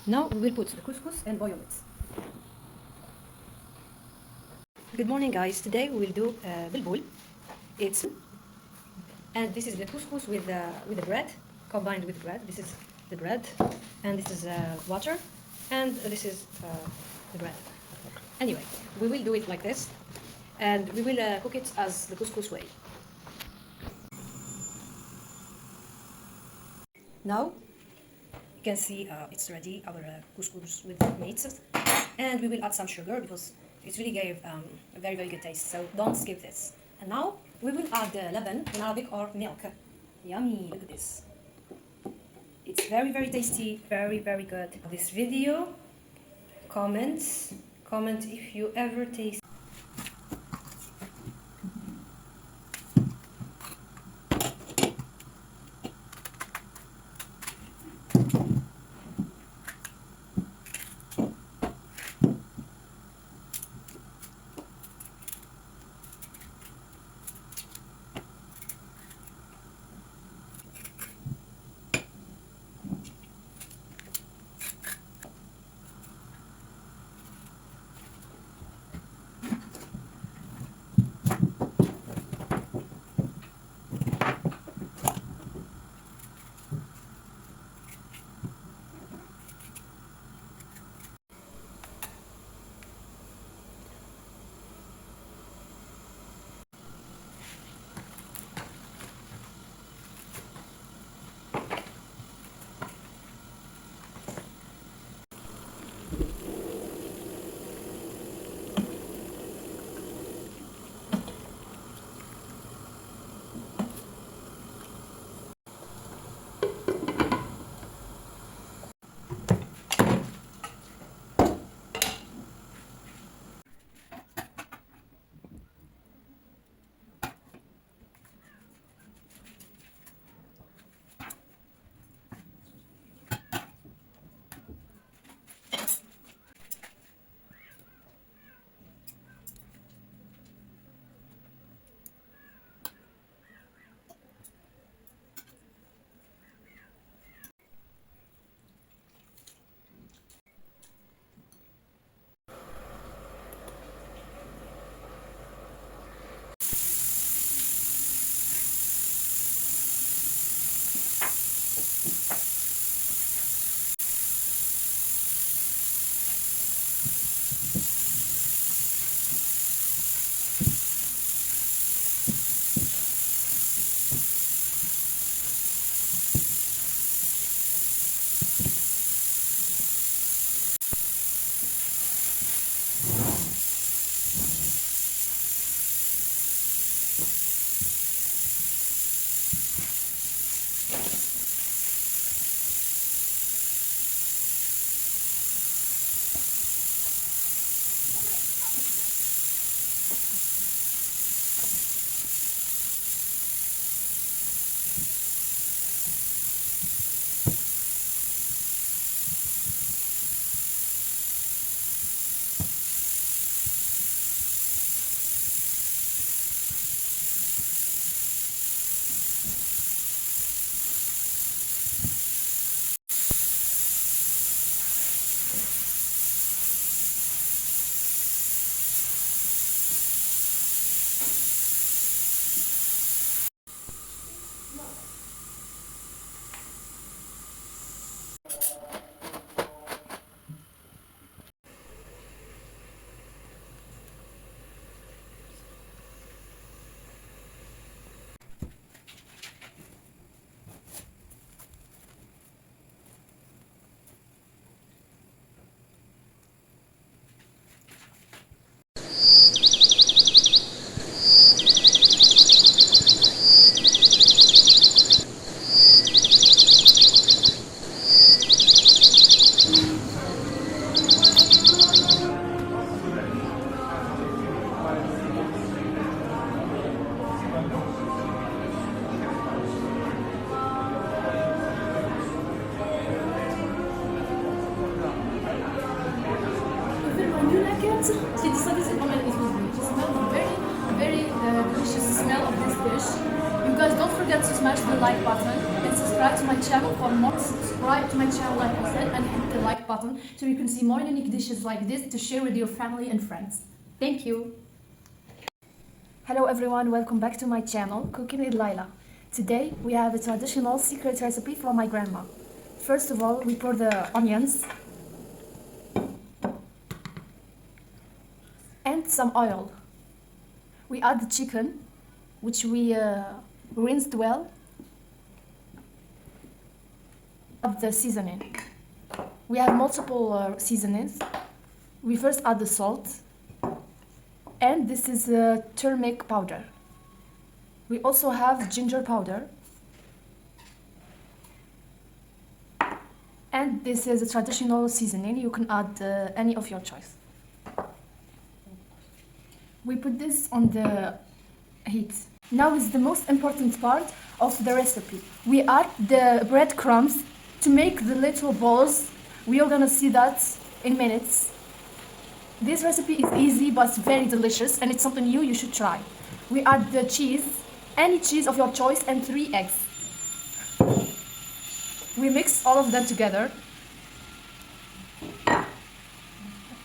Now we will put the couscous and boil it. Good morning, guys. Today we will do bilbul. And this is the couscous with the bread, combined with bread. This is the bread, and this is water, and this is the bread. Anyway, we will do it like this, and we will cook it as the couscous way. Now you can see it's ready, our couscous with meat, and we will add some sugar because it really gave a very good taste, so don't skip this. And now we will add leban in Arabic, or milk. Yummy, look at this. It's very tasty, very good. This video, comment if you ever taste. She decided to comment it with me. It smells very delicious smell of this dish. You guys don't forget to smash the like button and subscribe to my channel for more. Subscribe to my channel like I said and hit the like button so you can see more unique dishes like this to share with your family and friends. Thank you. Hello everyone, welcome back to my channel, Cooking with Laila. Today we have a traditional secret recipe from my grandma. First of all, we pour the onions and some oil. We add the chicken, which we rinsed well. Add the seasoning. We have multiple seasonings. We first add the salt, and this is turmeric powder. We also have ginger powder, and this is a traditional seasoning. You can add any of your choice. We put this on the heat. Now is the most important part of the recipe. We add the breadcrumbs to make the little balls. We are gonna see that in minutes. This recipe is easy but very delicious and it's something new you should try. We add the cheese, any cheese of your choice, and 3 eggs. We mix all of them together.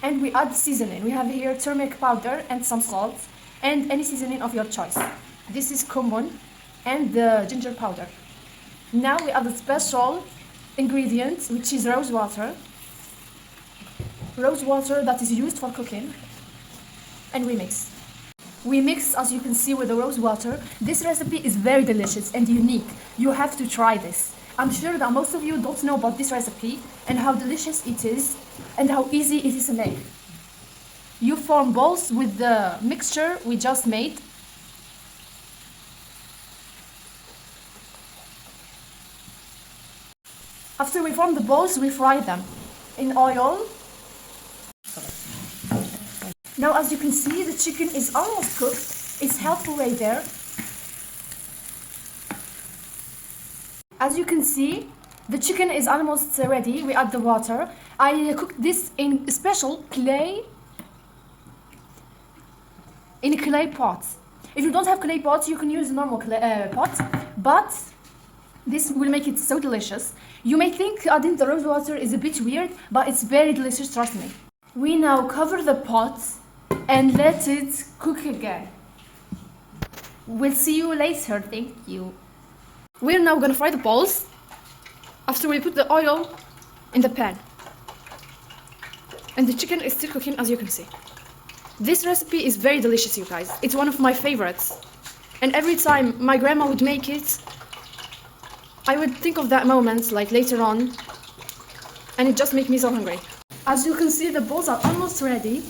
And we add seasoning. We have here turmeric powder and some salt and any seasoning of your choice. This is cumin and the ginger powder. Now we add a special ingredient, which is rose water. Rose water that is used for cooking. And we mix. We mix, as you can see, with the rose water. This recipe is very delicious and unique. You have to try this. I'm sure that most of you don't know about this recipe and how delicious it is and how easy it is to make. You form balls with the mixture we just made. After we form the balls, we fry them in oil. Now, as you can see, the chicken is almost cooked. It's halfway there. As you can see, the chicken is almost ready. We add the water. I cooked this in a special clay pot. If you don't have clay pot, you can use a normal clay pot, but this will make it so delicious. You may think adding the rose water is a bit weird, but it's very delicious, trust me. We now cover the pot and let it cook again. We'll see you later. Thank you. We're now gonna fry the balls after we put the oil in the pan. And the chicken is still cooking, as you can see. This recipe is very delicious, you guys. It's one of my favorites. And every time my grandma would make it, I would think of that moment, like later on, and it just makes me so hungry. As you can see, the balls are almost ready.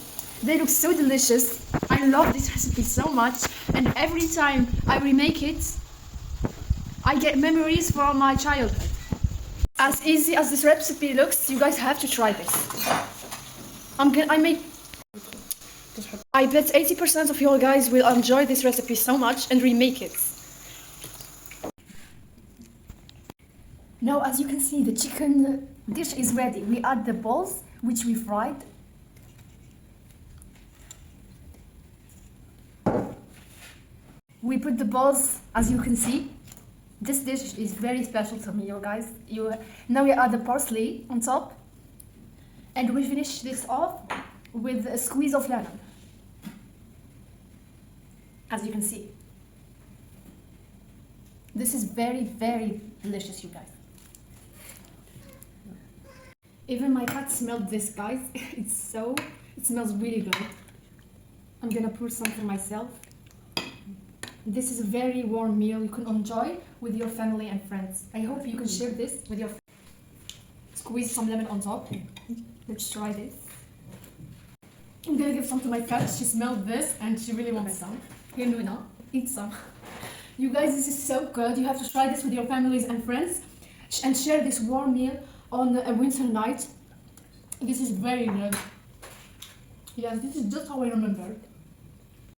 They look so delicious. I love this recipe so much, and every time I remake it, I get memories from my childhood. As easy as this recipe looks, you guys have to try this. I bet 80% of you guys will enjoy this recipe so much and remake it. Now, as you can see, the chicken dish is ready. We add the balls, which we fried. We put the balls, as you can see. This dish is very special to me, you guys. Now we add the parsley on top. And we finish this off with a squeeze of lemon. As you can see. This is very, very delicious, you guys. Even my cat smelled this, guys. It smells really good. I'm gonna pour some for myself. This is a very warm meal you can enjoy with your family and friends. I hope you can share this with your friends. Squeeze some lemon on top. Let's try this. I'm gonna give some to my cat. She smelled this and she really wants some. Here, Luna, eat some. You guys, this is so good. You have to try this with your families and friends and share this warm meal on a winter night. This is very good. Yes, this is just how I remember.